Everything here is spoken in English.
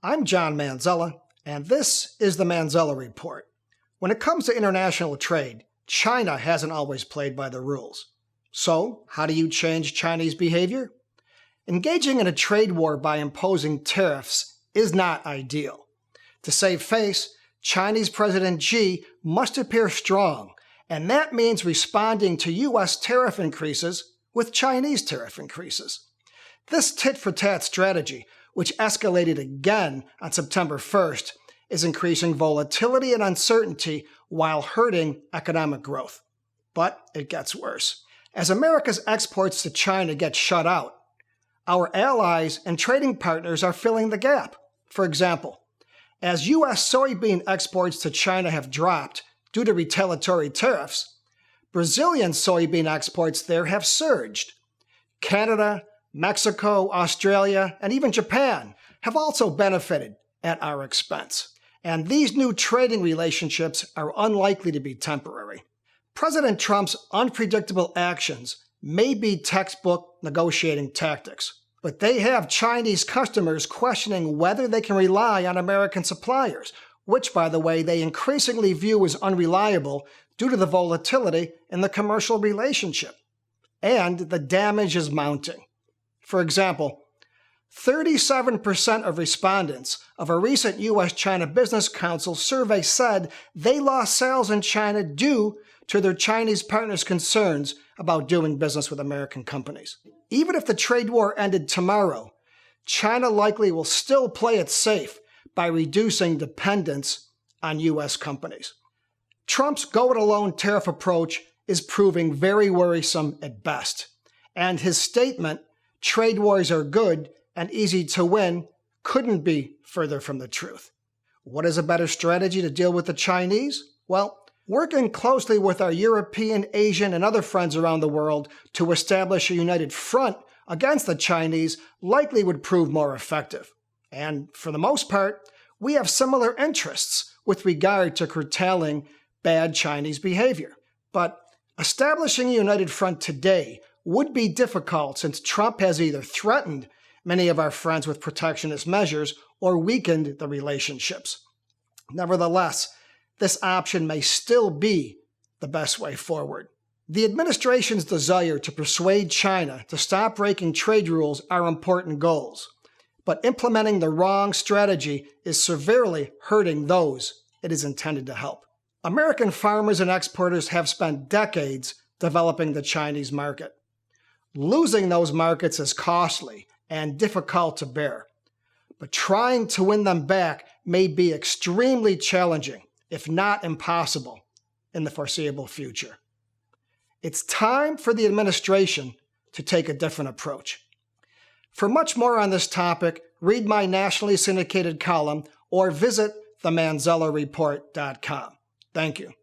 I'm John Manzella, and this is the Manzella Report. When it comes to international trade, China hasn't always played by the rules. So, how do you change Chinese behavior? Engaging in a trade war by imposing tariffs is not ideal. To save face, Chinese President Xi must appear strong, and that means responding to U.S. tariff increases with Chinese tariff increases. This tit-for-tat strategy, which escalated again on September 1st, is increasing volatility and uncertainty while hurting economic growth. But it gets worse. As America's exports to China get shut out, our allies and trading partners are filling the gap. For example, as U.S. soybean exports to China have dropped due to retaliatory tariffs, Brazilian soybean exports there have surged. Canada, Mexico, Australia, and even Japan have also benefited at our expense. And these new trading relationships are unlikely to be temporary. President Trump's unpredictable actions may be textbook negotiating tactics, but they have Chinese customers questioning whether they can rely on American suppliers, which, by the way, they increasingly view as unreliable due to the volatility in the commercial relationship. And the damage is mounting. For example, 37% of respondents of a recent U.S.-China Business Council survey said they lost sales in China due to their Chinese partners' concerns about doing business with American companies. Even if the trade war ended tomorrow, China likely will still play it safe by reducing dependence on U.S. companies. Trump's go-it-alone tariff approach is proving very worrisome at best, and his statement, "Trade wars are good and easy to win," couldn't be further from the truth. What is a better strategy to deal with the Chinese? Well, working closely with our European, Asian, and other friends around the world to establish a united front against the Chinese likely would prove more effective. And for the most part, we have similar interests with regard to curtailing bad Chinese behavior. But establishing a united front today would be difficult since Trump has either threatened many of our friends with protectionist measures or weakened the relationships. Nevertheless, this option may still be the best way forward. The administration's desire to persuade China to stop breaking trade rules are important goals, but implementing the wrong strategy is severely hurting those it is intended to help. American farmers and exporters have spent decades developing the Chinese market. Losing those markets is costly and difficult to bear, but trying to win them back may be extremely challenging, if not impossible, in the foreseeable future. It's time for the administration to take a different approach. For much more on this topic, read my nationally syndicated column or visit themanzellareport.com. Thank you.